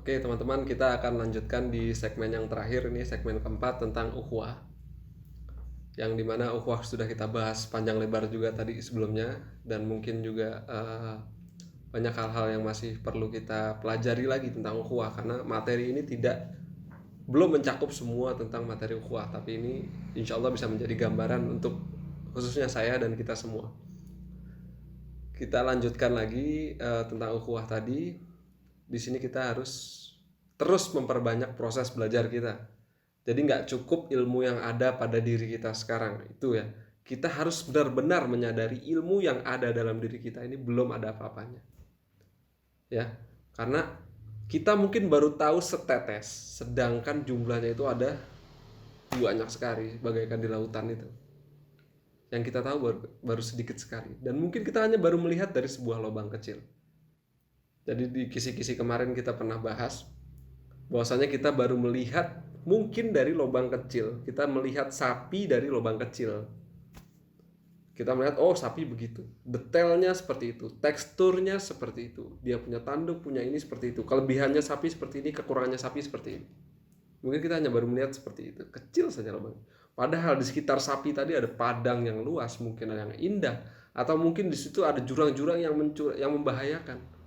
Oke teman-teman, kita akan lanjutkan di segmen yang terakhir, ini segmen keempat tentang ukhuwah, yang dimana ukhuwah sudah kita bahas panjang lebar juga tadi sebelumnya, dan mungkin juga banyak hal-hal yang masih perlu kita pelajari lagi tentang ukhuwah, karena materi ini belum mencakup semua tentang materi ukhuwah, tapi ini insya Allah bisa menjadi gambaran untuk khususnya saya dan kita semua. Kita lanjutkan lagi tentang ukhuwah tadi. Di sini kita harus terus memperbanyak proses belajar kita. Jadi nggak cukup ilmu yang ada pada diri kita sekarang itu ya. Kita harus benar-benar menyadari ilmu yang ada dalam diri kita ini belum ada apa-apanya. Ya, karena kita mungkin baru tahu setetes, sedangkan jumlahnya itu ada banyak sekali, bagaikan di lautan itu. Yang kita tahu baru sedikit sekali, dan mungkin kita hanya baru melihat dari sebuah lubang kecil. Jadi di kisi-kisi kemarin kita pernah bahas bahwasanya kita baru melihat mungkin dari lubang kecil. Kita melihat sapi dari lubang kecil. Kita melihat oh sapi begitu, detailnya seperti itu, teksturnya seperti itu, dia punya tanduk, punya ini seperti itu, kelebihannya sapi seperti ini, kekurangannya sapi seperti ini. Mungkin kita hanya baru melihat seperti itu, kecil saja lubang. Padahal di sekitar sapi tadi ada padang yang luas, mungkin ada yang indah, atau mungkin di situ ada jurang-jurang yang membahayakan.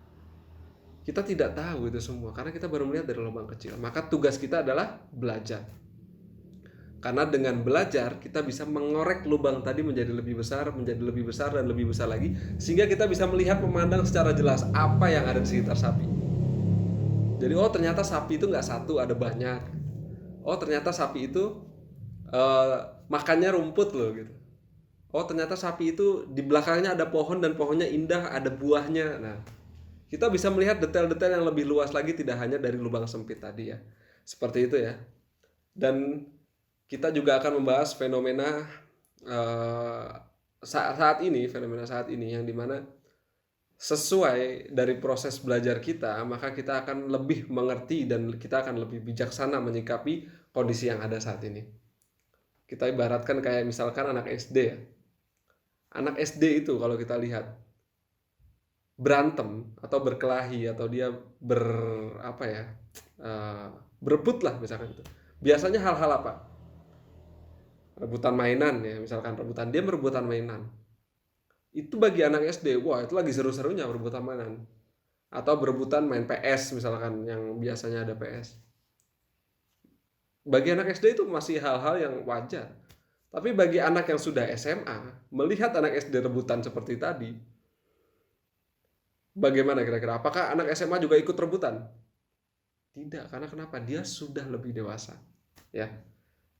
Kita tidak tahu itu semua karena kita baru melihat dari lubang kecil. Maka tugas kita adalah belajar. Karena dengan belajar kita bisa mengorek lubang tadi menjadi lebih besar, menjadi lebih besar dan lebih besar lagi, sehingga kita bisa melihat, memandang secara jelas apa yang ada di sekitar sapi. Jadi oh ternyata sapi itu nggak satu, ada banyak. Oh ternyata sapi itu makannya rumput loh gitu. Oh ternyata sapi itu di belakangnya ada pohon dan pohonnya indah, ada buahnya. Nah, kita bisa melihat detail-detail yang lebih luas lagi, tidak hanya dari lubang sempit tadi ya. Seperti itu ya. Dan kita juga akan membahas fenomena fenomena saat ini yang dimana sesuai dari proses belajar kita, maka kita akan lebih mengerti dan kita akan lebih bijaksana menyikapi kondisi yang ada saat ini. Kita ibaratkan kayak misalkan anak SD ya. Anak SD itu kalau kita lihat berantem atau berkelahi atau dia berebut lah misalkan itu, biasanya hal-hal apa, rebutan mainan ya, misalkan dia merebutan mainan, itu bagi anak SD wah itu lagi seru-serunya berebutan mainan, atau berebutan main PS misalkan yang biasanya ada PS. Bagi anak SD itu masih hal-hal yang wajar, tapi bagi anak yang sudah SMA melihat anak SD rebutan seperti tadi, bagaimana kira-kira? Apakah anak SMA juga ikut rebutan? Tidak, karena kenapa? Dia sudah lebih dewasa. Ya.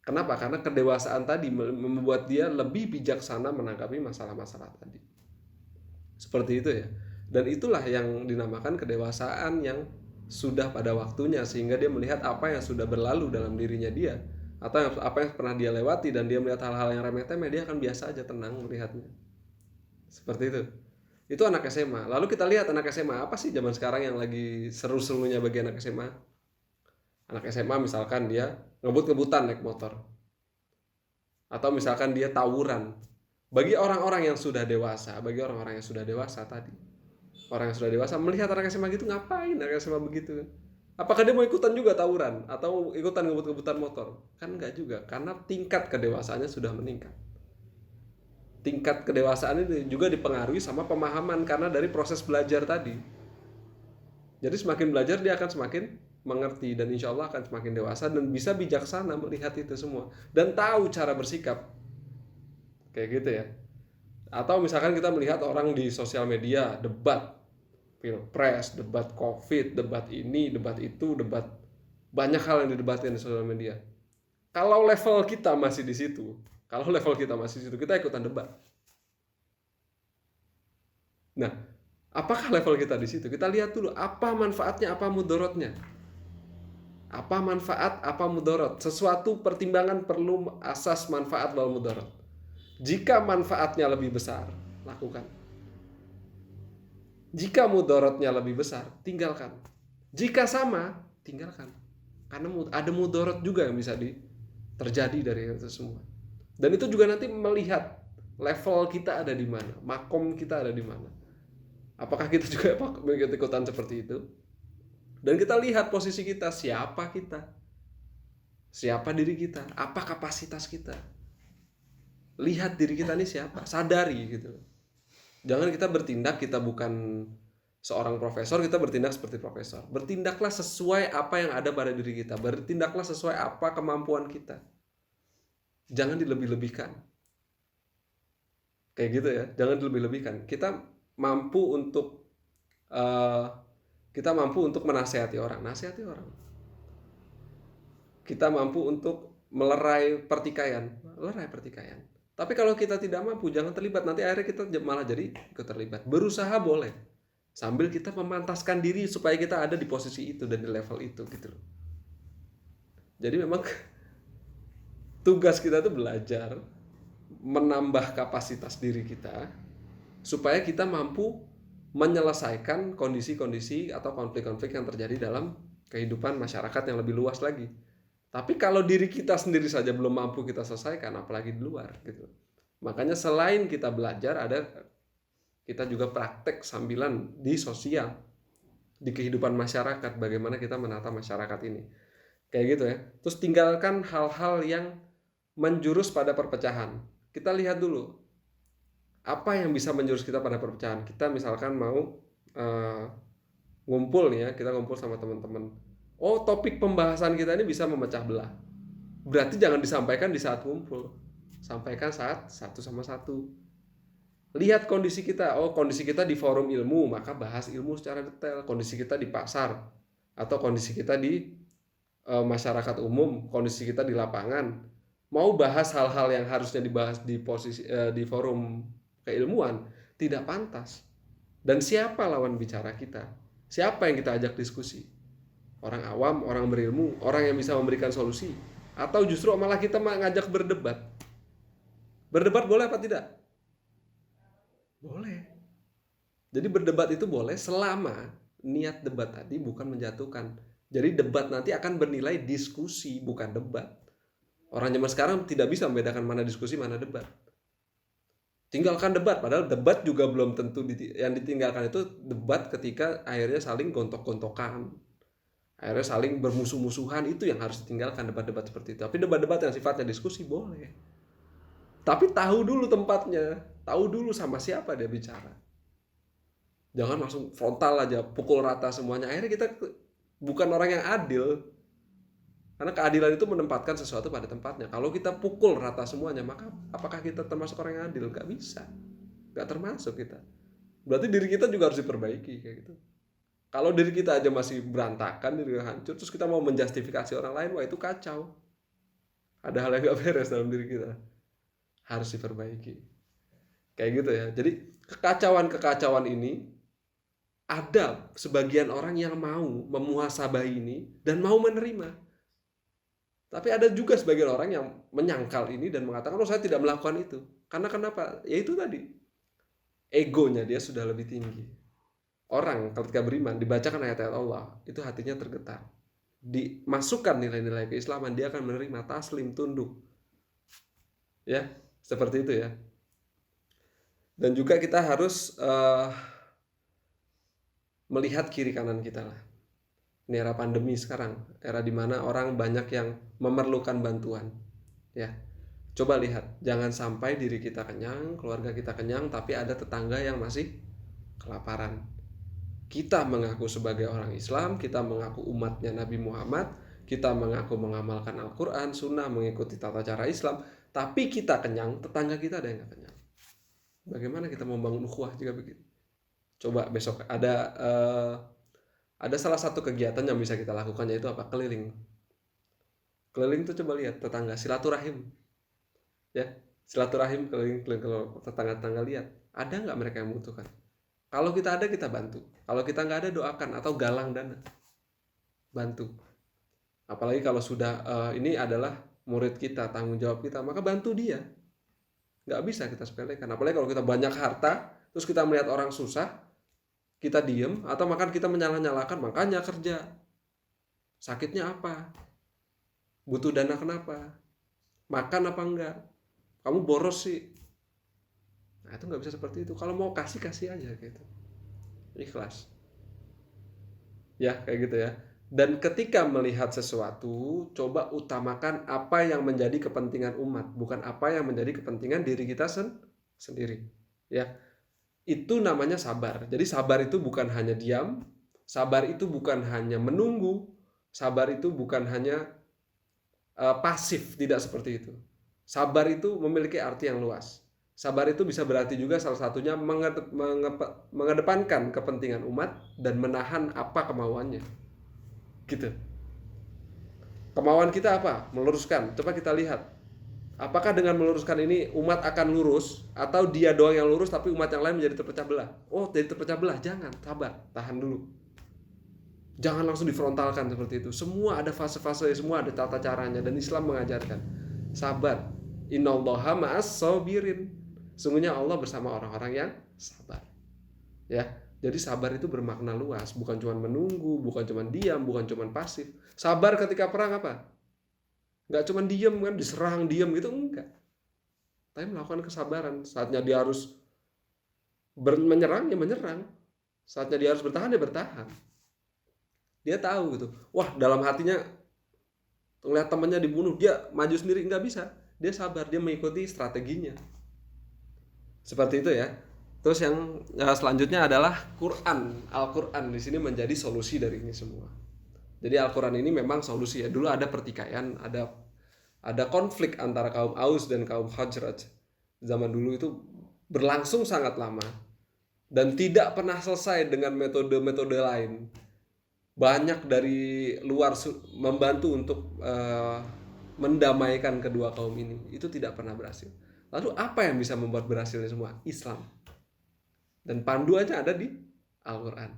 Kenapa? Karena kedewasaan tadi membuat dia lebih bijaksana menanggapi masalah-masalah tadi. Seperti itu ya. Dan itulah yang dinamakan kedewasaan yang sudah pada waktunya, sehingga dia melihat apa yang sudah berlalu dalam dirinya dia, atau apa yang pernah dia lewati, dan dia melihat hal-hal yang remeh-temeh, dia akan biasa aja, tenang melihatnya. Seperti itu. Itu anak SMA. Lalu kita lihat anak SMA apa sih zaman sekarang yang lagi seru-serunya bagi anak SMA? Anak SMA misalkan dia ngebut-ngebutan naik motor. Atau misalkan dia tawuran. Bagi orang-orang yang sudah dewasa, tadi, orang yang sudah dewasa melihat anak SMA gitu, ngapain anak SMA begitu? Apakah dia mau ikutan juga tawuran atau ikutan ngebut-ngebutan motor? Kan enggak juga, karena tingkat kedewasaannya sudah meningkat. Tingkat kedewasaan ini juga dipengaruhi sama pemahaman karena dari proses belajar tadi. Jadi semakin belajar dia akan semakin mengerti, dan insya Allah akan semakin dewasa dan bisa bijaksana melihat itu semua dan tahu cara bersikap kayak gitu ya. Atau misalkan kita melihat orang di sosial media debat pilpres, debat covid, debat ini, debat itu, debat banyak hal yang didebatkan di sosial media. Kalau level kita masih di situ, kita ikutan debat. Nah, apakah level kita di situ? Kita lihat dulu apa manfaatnya, apa mudorotnya. Apa manfaat, apa mudorot. Sesuatu pertimbangan perlu asas manfaat wal mudorot. Jika manfaatnya lebih besar, lakukan. Jika mudorotnya lebih besar, tinggalkan. Jika sama, tinggalkan. Karena ada mudorot juga yang bisa terjadi dari itu semua. Dan itu juga nanti melihat level kita ada di mana, makom kita ada di mana. Apakah kita juga ikutan seperti itu? Dan kita lihat posisi kita, siapa diri kita, apa kapasitas kita. Lihat diri kita ini siapa, sadari gitu. Jangan kita bertindak, kita bukan seorang profesor, kita bertindak seperti profesor. Bertindaklah sesuai apa yang ada pada diri kita. Bertindaklah sesuai apa kemampuan kita. Jangan dilebih-lebihkan. Kayak gitu ya, jangan dilebih-lebihkan. Kita mampu untuk menasehati orang, nasihati orang. Kita mampu untuk melerai pertikaian. Tapi kalau kita tidak mampu, jangan terlibat. Nanti akhirnya kita malah jadi ikut terlibat. Berusaha boleh, sambil kita memantaskan diri supaya kita ada di posisi itu dan di level itu gitu loh. Jadi memang tugas kita tuh belajar menambah kapasitas diri kita supaya kita mampu menyelesaikan kondisi-kondisi atau konflik-konflik yang terjadi dalam kehidupan masyarakat yang lebih luas lagi. Tapi kalau diri kita sendiri saja belum mampu kita selesaikan, apalagi di luar gitu. Makanya selain kita belajar, kita juga praktek sambilan di sosial, di kehidupan masyarakat, bagaimana kita menata masyarakat ini. Kayak gitu ya. Terus tinggalkan hal-hal yang menjurus pada perpecahan. Kita lihat dulu apa yang bisa menjurus kita pada perpecahan. Kita misalkan mau ngumpul nih ya, kita ngumpul sama teman-teman. Oh, topik pembahasan kita ini bisa memecah belah. Berarti jangan disampaikan di saat ngumpul. Sampaikan saat satu sama satu. Lihat kondisi kita. Oh, kondisi kita di forum ilmu, maka bahas ilmu secara detail. Kondisi kita di pasar atau kondisi kita di masyarakat umum, kondisi kita di lapangan. Mau bahas hal-hal yang harusnya dibahas di forum keilmuan, tidak pantas. Dan siapa lawan bicara kita? Siapa yang kita ajak diskusi? Orang awam, orang berilmu, orang yang bisa memberikan solusi, atau justru malah kita mengajak berdebat? Berdebat boleh apa tidak? Boleh. Jadi berdebat itu boleh selama niat debat tadi bukan menjatuhkan. Jadi debat nanti akan bernilai diskusi, bukan debat. Orang zaman sekarang tidak bisa membedakan mana diskusi, mana debat. Tinggalkan debat, padahal debat juga belum tentu. Yang ditinggalkan itu debat ketika akhirnya saling gontok-gontokan, akhirnya saling bermusuh-musuhan, itu yang harus ditinggalkan, debat-debat seperti itu. Tapi debat-debat yang sifatnya diskusi boleh. Tapi tahu dulu tempatnya, tahu dulu sama siapa dia bicara. Jangan langsung frontal aja, pukul rata semuanya. Akhirnya kita bukan orang yang adil. Karena keadilan itu menempatkan sesuatu pada tempatnya. Kalau kita pukul rata semuanya, maka apakah kita termasuk orang yang adil? Gak bisa. Gak termasuk kita. Berarti diri kita juga harus diperbaiki kayak gitu. Kalau diri kita aja masih berantakan, diri kita hancur, terus kita mau menjustifikasi orang lain, wah itu kacau. Ada hal yang gak beres dalam diri kita. Harus diperbaiki. Kayak gitu ya. Jadi kekacauan-kekacauan ini ada sebagian orang yang mau memuhasabah ini dan mau menerima. Tapi ada juga sebagian orang yang menyangkal ini dan mengatakan, oh saya tidak melakukan itu. Karena kenapa? Ya itu tadi. Egonya dia sudah lebih tinggi. Orang ketika beriman, dibacakan ayat-ayat Allah, itu hatinya tergetar. Dimasukkan nilai-nilai keislaman, dia akan menerima, taslim, tunduk. Ya, seperti itu ya. Dan juga kita harus melihat kiri kanan kita lah. Ini era pandemi sekarang, era dimana orang banyak yang memerlukan bantuan. Ya, coba lihat, jangan sampai diri kita kenyang, keluarga kita kenyang, tapi ada tetangga yang masih kelaparan. Kita mengaku sebagai orang Islam, kita mengaku umatnya Nabi Muhammad, kita mengaku mengamalkan Al-Quran, Sunnah, mengikuti tata cara Islam, tapi kita kenyang, tetangga kita ada yang gak kenyang. Bagaimana kita membangun ukhuwah jika begitu? Coba besok ada salah satu kegiatan yang bisa kita lakukan, yaitu apa? Keliling. Keliling tuh coba lihat tetangga, silaturahim. Ya, silaturahim keliling tetangga-tetangga, lihat ada nggak mereka yang membutuhkan. Kalau kita ada, kita bantu. Kalau kita nggak ada, doakan atau galang dana, bantu. Apalagi kalau sudah ini adalah murid kita, tanggung jawab kita, maka bantu dia. Nggak bisa kita sepelekan. Apalagi kalau kita banyak harta, terus kita melihat orang susah, kita diem, atau makan kita menyalah-nyalakan, makanya kerja. Sakitnya apa? Butuh dana kenapa? Makan apa enggak? Kamu boros sih. Nah itu nggak bisa seperti itu. Kalau mau kasih aja gitu. Ikhlas. Ya, kayak gitu ya. Dan ketika melihat sesuatu, coba utamakan apa yang menjadi kepentingan umat, bukan apa yang menjadi kepentingan diri kita sendiri. Ya, itu namanya sabar. Jadi sabar itu bukan hanya diam, sabar itu bukan hanya menunggu, sabar itu bukan hanya pasif, tidak seperti itu. Sabar itu memiliki arti yang luas. Sabar itu bisa berarti juga salah satunya mengedepankan kepentingan umat dan menahan apa kemauannya. Gitu. Kemauan kita apa? Meluruskan. Coba kita lihat. Apakah dengan meluruskan ini umat akan lurus atau dia doang yang lurus tapi umat yang lain menjadi terpecah belah? Oh, jadi terpecah belah. Jangan, sabar, tahan dulu. Jangan langsung difrontalkan seperti itu. Semua ada fase-fase, semua ada tata caranya dan Islam mengajarkan. Sabar. Innallaha ma'as sabirin. Sungguhnya Allah bersama orang-orang yang sabar. Ya. Jadi sabar itu bermakna luas, bukan cuma menunggu, bukan cuma diam, bukan cuma pasif. Sabar ketika perang apa? Nggak cuma diam kan, diserang diam gitu, enggak. Tapi melakukan kesabaran. Saatnya dia harus menyerang, ya menyerang. Saatnya dia harus bertahan, ya bertahan. Dia tahu gitu. Wah, dalam hatinya ngeliat temannya dibunuh, dia maju sendiri, nggak bisa. Dia sabar, dia mengikuti strateginya. Seperti itu ya. Terus yang selanjutnya adalah Quran. Al-Quran di sini menjadi solusi dari ini semua. Jadi Al-Quran ini memang solusi ya. Dulu ada pertikaian, ada konflik antara kaum Aus dan kaum Khazraj. Zaman dulu itu berlangsung sangat lama dan tidak pernah selesai dengan metode-metode lain. Banyak dari luar membantu untuk mendamaikan kedua kaum ini. Itu tidak pernah berhasil. Lalu apa yang bisa membuat berhasilnya semua? Islam. Dan panduannya ada di Al-Quran.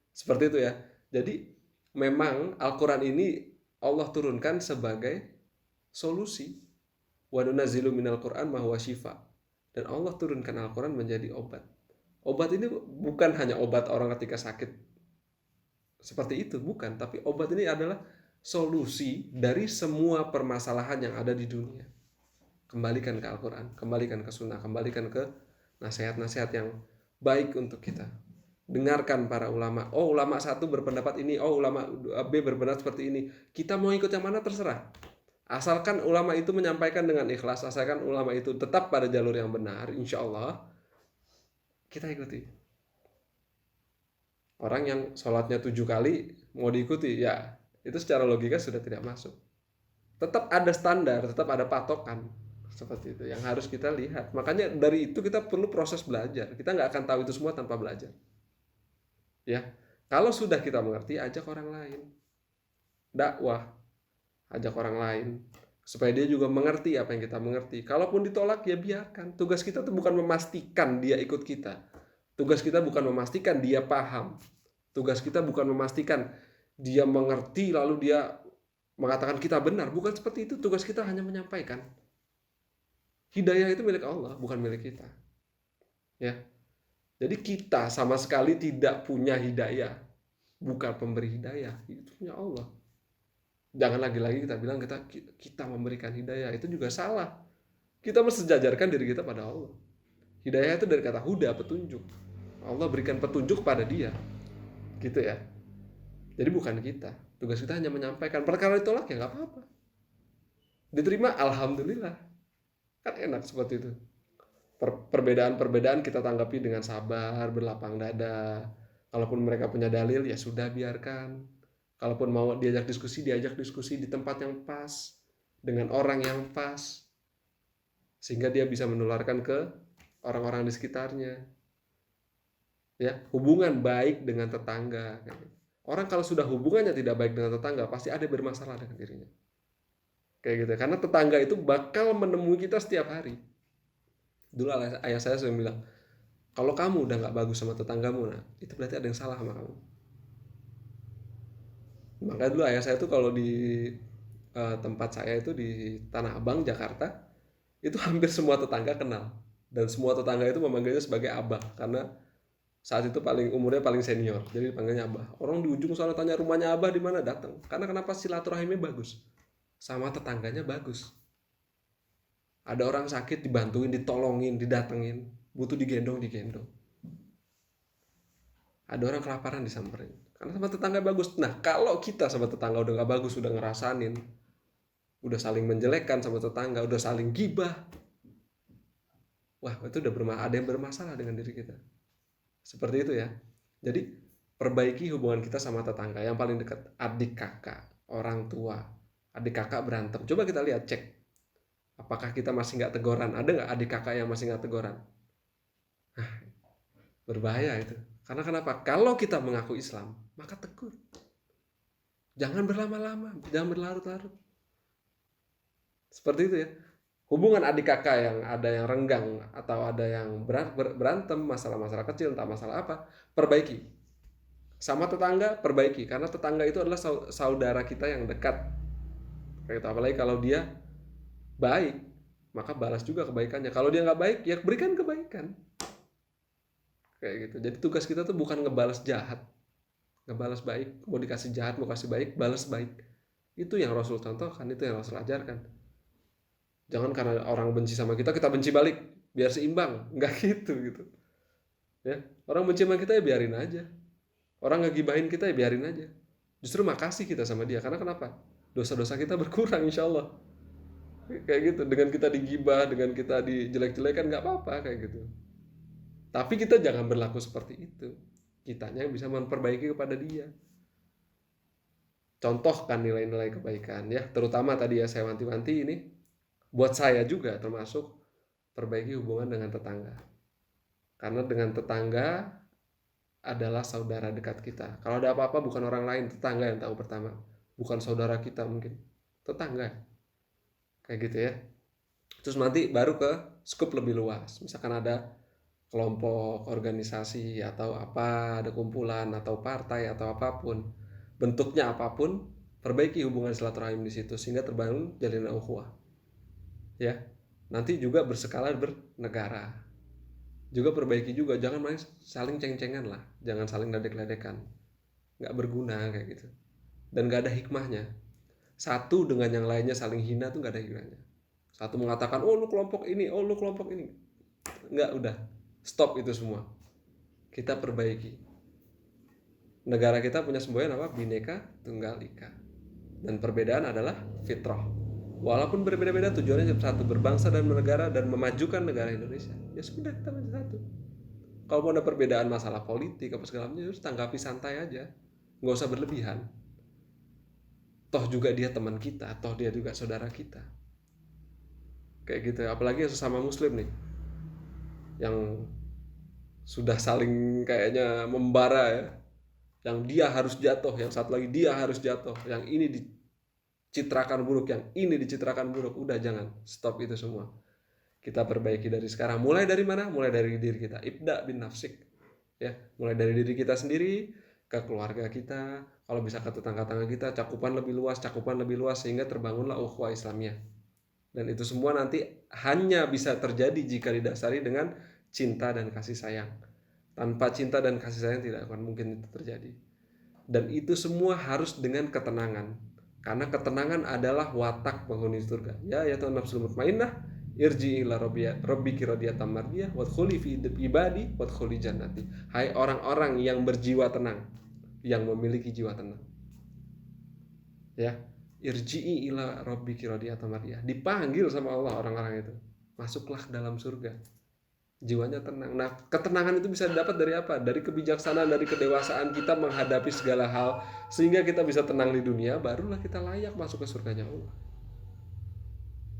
Seperti itu ya. Jadi memang Al-Quran ini Allah turunkan sebagai solusi. Wa nunazzilu minal Qur'an ma huwa syifa. Dan Allah turunkan Al-Quran menjadi obat. Obat ini bukan hanya obat orang ketika sakit seperti itu, bukan. Tapi obat ini adalah solusi dari semua permasalahan yang ada di dunia. Kembalikan ke Al-Quran, kembalikan ke Sunnah, kembalikan ke nasihat-nasihat yang baik untuk kita. Dengarkan para ulama. Oh, ulama satu berpendapat ini, oh ulama B berpendapat seperti ini. Kita mau ikut yang mana terserah. Asalkan ulama itu menyampaikan dengan ikhlas, asalkan ulama itu tetap pada jalur yang benar, insya Allah kita ikuti. Orang yang sholatnya 7 kali mau diikuti, ya itu secara logika sudah tidak masuk. Tetap ada standar, tetap ada patokan. Seperti itu yang harus kita lihat. Makanya dari itu kita perlu proses belajar. Kita nggak akan tahu itu semua tanpa belajar. Ya, kalau sudah kita mengerti, ajak orang lain. Dakwah, ajak orang lain supaya dia juga mengerti apa yang kita mengerti. Kalaupun ditolak, ya biarkan. Tugas kita tuh bukan memastikan dia ikut kita. Tugas kita bukan memastikan dia paham. Tugas kita bukan memastikan dia mengerti lalu dia mengatakan kita benar. Bukan seperti itu. Tugas kita hanya menyampaikan. Hidayah itu milik Allah, bukan milik kita. Ya. Jadi kita sama sekali tidak punya hidayah. Bukan pemberi hidayah, itu punya Allah. Jangan lagi-lagi kita bilang kita memberikan hidayah, itu juga salah. Kita mesti sejajarkan diri kita pada Allah. Hidayah itu dari kata huda, petunjuk. Allah berikan petunjuk pada dia. Gitu ya. Jadi bukan kita. Tugas kita hanya menyampaikan. Perkara ditolak ya nggak apa-apa. Diterima, alhamdulillah. Kan enak seperti itu. Perbedaan-perbedaan kita tanggapi dengan sabar, berlapang dada. Kalaupun mereka punya dalil, ya sudah biarkan. Kalaupun mau diajak diskusi di tempat yang pas, dengan orang yang pas, sehingga dia bisa menularkan ke orang-orang di sekitarnya. Ya, hubungan baik dengan tetangga. Orang kalau sudah hubungannya tidak baik dengan tetangga, pasti ada bermasalah dengan dirinya. Kayak gitu. Karena tetangga itu bakal menemui kita setiap hari. Dulu ayah saya sering bilang, kalau kamu udah nggak bagus sama tetanggamu, nah itu berarti ada yang salah sama kamu. Makanya dulu ayah saya tuh kalau di tempat saya itu di Tanah Abang, Jakarta, itu hampir semua tetangga kenal. Dan semua tetangga itu memanggilnya sebagai abah, karena saat itu umurnya paling senior, jadi dipanggilnya abah. Orang di ujung sana tanya rumahnya abah di mana, datang. Karena kenapa? Silaturahimnya bagus, sama tetangganya bagus. Ada orang sakit dibantuin, ditolongin, didatengin, butuh digendong. Ada orang kelaparan disamperin. Karena sama tetangga bagus. Nah, kalau kita sama tetangga udah nggak bagus, udah ngerasanin, udah saling menjelekkan sama tetangga, udah saling gibah, wah itu udah ada yang bermasalah dengan diri kita. Seperti itu ya. Jadi perbaiki hubungan kita sama tetangga. Yang paling dekat, adik kakak, orang tua. Adik kakak berantem, coba kita lihat, cek apakah kita masih nggak teguran. Ada nggak adik kakak yang masih nggak teguran? Berbahaya itu. Karena kenapa? Kalau kita mengaku Islam, maka tegur. Jangan berlama-lama, jangan berlarut-larut. Seperti itu ya. Hubungan adik kakak yang ada yang renggang atau ada yang berantem, masalah-masalah kecil, entah masalah apa, perbaiki. Sama tetangga, perbaiki. Karena tetangga itu adalah saudara kita yang dekat. Kayak itu. Apalagi kalau dia baik, maka balas juga kebaikannya. Kalau dia nggak baik, ya berikan kebaikan. Kayak gitu. Jadi tugas kita tuh bukan ngebalas jahat, ngebalas baik. Mau dikasih jahat, mau kasih baik, balas baik. Itu yang Rasul contohkan, itu yang Rasul ajarkan. Jangan karena orang benci sama kita benci balik, biar seimbang. Nggak gitu. Ya, orang benci sama kita ya biarin aja. Orang ngegibahin kita ya biarin aja. Justru makasih kita sama dia. Karena kenapa? Dosa-dosa kita berkurang insya Allah. Kayak gitu. Dengan kita digibah, dengan kita dijelek-jelekan, nggak apa-apa kayak gitu. Tapi kita jangan berlaku seperti itu. Kitanya yang bisa memperbaiki kepada dia. Contohkan nilai-nilai kebaikan ya. Terutama tadi ya saya wanti-wanti ini. Buat saya juga termasuk perbaiki hubungan dengan tetangga. Karena dengan tetangga adalah saudara dekat kita. Kalau ada apa-apa bukan orang lain, tetangga yang tahu pertama. Bukan saudara kita mungkin. Tetangga. Kayak gitu ya. Terus nanti baru ke skup lebih luas. Misalkan ada kelompok, organisasi, atau apa, ada kumpulan, atau partai, atau apapun. Bentuknya apapun, perbaiki hubungan silaturahim di situ sehingga terbangun jalinan ukhuwah. Ya, nanti juga berskala bernegara. Juga perbaiki juga, jangan main saling ceng-cengan lah, jangan saling ledek-ledekan. Nggak berguna kayak gitu. Dan nggak ada hikmahnya. Satu dengan yang lainnya saling hina tuh nggak ada hikmahnya. Satu mengatakan, oh lu kelompok ini, oh lu kelompok ini. Nggak, udah. Stop itu semua. Kita perbaiki. Negara kita punya semboyan apa? Bhinneka Tunggal Ika. Dan perbedaan adalah fitrah. Walaupun berbeda-beda, tujuannya satu, berbangsa dan bernegara dan memajukan negara Indonesia. Ya sudah, kita menjadi satu. Kalau mau ada perbedaan masalah politik apa segala macam, harus tanggapi santai aja. Nggak usah berlebihan. Toh juga dia teman kita, toh dia juga saudara kita. Kayak gitu. Apalagi sesama muslim nih. Yang sudah saling kayaknya membara ya. Yang dia harus jatuh, yang satu lagi dia harus jatuh, yang ini dicitrakan buruk, yang ini dicitrakan buruk. Udah, jangan, stop itu semua. Kita perbaiki dari sekarang. Mulai dari mana? Mulai dari diri kita. Ibda bin nafsik. Ya, mulai dari diri kita sendiri, ke keluarga kita, kalau bisa ke tetangga-tetangga kita, cakupan lebih luas sehingga terbangunlah ukhuwah Islamiyah. Dan itu semua nanti hanya bisa terjadi jika didasari dengan cinta dan kasih sayang. Tanpa cinta dan kasih sayang tidak akan mungkin itu terjadi. Dan itu semua harus dengan ketenangan. Karena ketenangan adalah watak penghuni surga. Ya Tuhan nafsul mutmainnah, irji ila rabbiki radiyatan mardiyah wadkhuli fi ibadi wadkhuli jannati. Hai orang-orang yang berjiwa tenang, yang memiliki jiwa tenang. Ya, irji'i ila rabbiki radiyatan mardiyah. Dipanggil sama Allah orang-orang itu. Masuklah ke dalam surga. Jiwanya tenang. Nah, ketenangan itu bisa didapat dari apa? Dari kebijaksanaan, dari kedewasaan kita menghadapi segala hal sehingga kita bisa tenang di dunia, barulah kita layak masuk ke surganya Allah.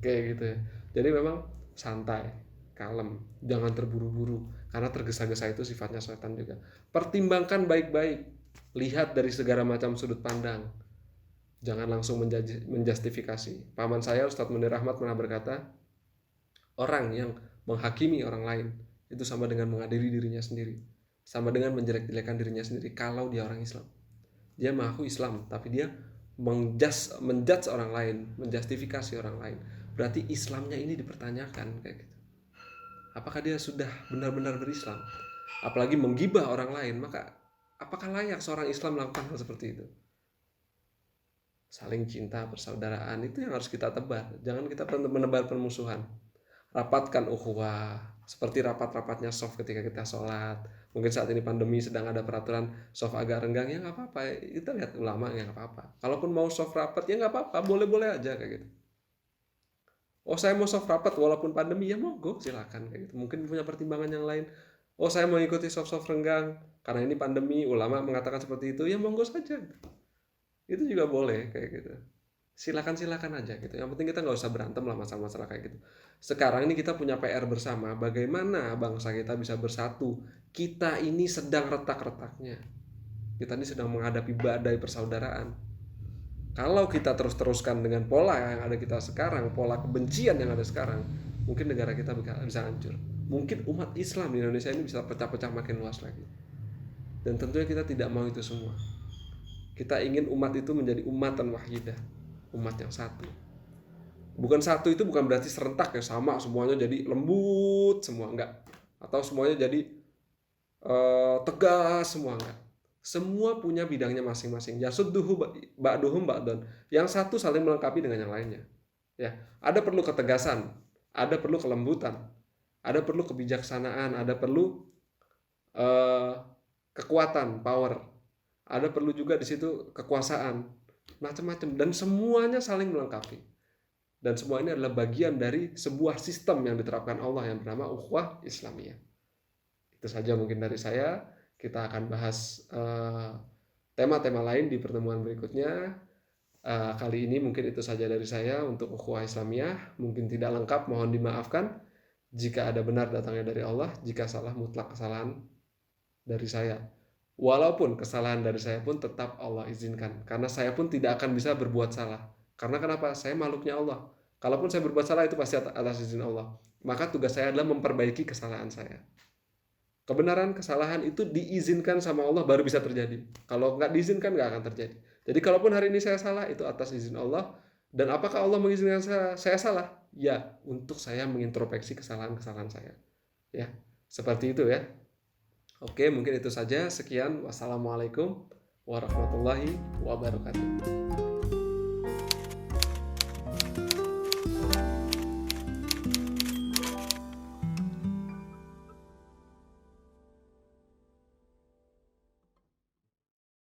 Kayak gitu ya. Jadi memang santai, kalem, jangan terburu-buru karena tergesa-gesa itu sifatnya setan juga. Pertimbangkan baik-baik, lihat dari segala macam sudut pandang. Jangan langsung menjustifikasi. Paman saya Ustadz Munir Ahmad pernah berkata, orang yang menghakimi orang lain itu sama dengan mengadili dirinya sendiri, sama dengan menjelek-jelekan dirinya sendiri. Kalau dia orang Islam, dia mengaku Islam tapi dia menjudge orang lain, menjustifikasi orang lain, berarti Islamnya ini dipertanyakan kayak gitu. Apakah dia sudah benar-benar berislam? Apalagi menggibah orang lain, maka apakah layak seorang Islam melakukan hal seperti itu? Saling cinta, persaudaraan itu yang harus kita tebar. Jangan kita menebar permusuhan. Rapatkan ukhuwah, Seperti rapat-rapatnya soft ketika kita sholat. Mungkin saat ini pandemi sedang ada peraturan soft agak renggang, ya nggak apa-apa. Kita lihat ulama, ya nggak apa-apa. Kalaupun mau soft rapat, ya nggak apa-apa. Boleh-boleh aja kayak gitu. Oh, saya mau soft rapat walaupun pandemi, ya monggo silakan kayak gitu. Mungkin punya pertimbangan yang lain. Oh, saya mau ikuti soft-soft renggang karena ini pandemi, ulama mengatakan seperti itu, ya monggo saja. Itu juga boleh kayak gitu. Silakan aja gitu. Yang penting kita nggak usah berantem lah masalah-masalah kayak gitu. Sekarang ini kita punya PR bersama, bagaimana bangsa kita bisa bersatu. Kita ini sedang retak-retaknya. Kita ini sedang menghadapi badai persaudaraan. Kalau kita terus-teruskan dengan pola yang ada kita sekarang, pola kebencian yang ada sekarang, mungkin negara kita bisa hancur. Mungkin umat Islam di Indonesia ini bisa pecah-pecah makin luas lagi. Dan tentunya kita tidak mau itu semua. Kita ingin umat itu menjadi umatan wahidah, umat yang satu. Bukan satu itu bukan berarti serentak ya, sama semuanya jadi lembut semua, enggak. Atau semuanya jadi tegas semua, enggak. Semua punya bidangnya masing-masing. Yasudduhu ba'duhum ba'dan. Yang satu saling melengkapi dengan yang lainnya. Ya, ada perlu ketegasan, ada perlu kelembutan, ada perlu kebijaksanaan, ada perlu kekuatan, power. Ada perlu juga di situ kekuasaan, macam-macam, dan semuanya saling melengkapi. Dan semua ini adalah bagian dari sebuah sistem yang diterapkan Allah yang bernama ukhuwah Islamiyah. Itu saja mungkin dari saya. Kita akan bahas tema-tema lain di pertemuan berikutnya. Kali ini mungkin itu saja dari saya untuk ukhuwah Islamiyah. Mungkin tidak lengkap, mohon dimaafkan. Jika ada benar datangnya dari Allah, jika salah mutlak kesalahan dari saya. Walaupun kesalahan dari saya pun tetap Allah izinkan. Karena saya pun tidak akan bisa berbuat salah. Karena kenapa? Saya makhluknya Allah. Kalaupun saya berbuat salah itu pasti atas izin Allah. Maka tugas saya adalah memperbaiki kesalahan saya. Kebenaran, kesalahan itu diizinkan sama Allah baru bisa terjadi. Kalau nggak diizinkan nggak akan terjadi. Jadi kalaupun hari ini saya salah itu atas izin Allah. Dan apakah Allah mengizinkan saya salah? Ya, untuk saya mengintrospeksi kesalahan-kesalahan saya. Ya, seperti itu ya. Oke, mungkin itu saja. Sekian. Wassalamualaikum warahmatullahi wabarakatuh.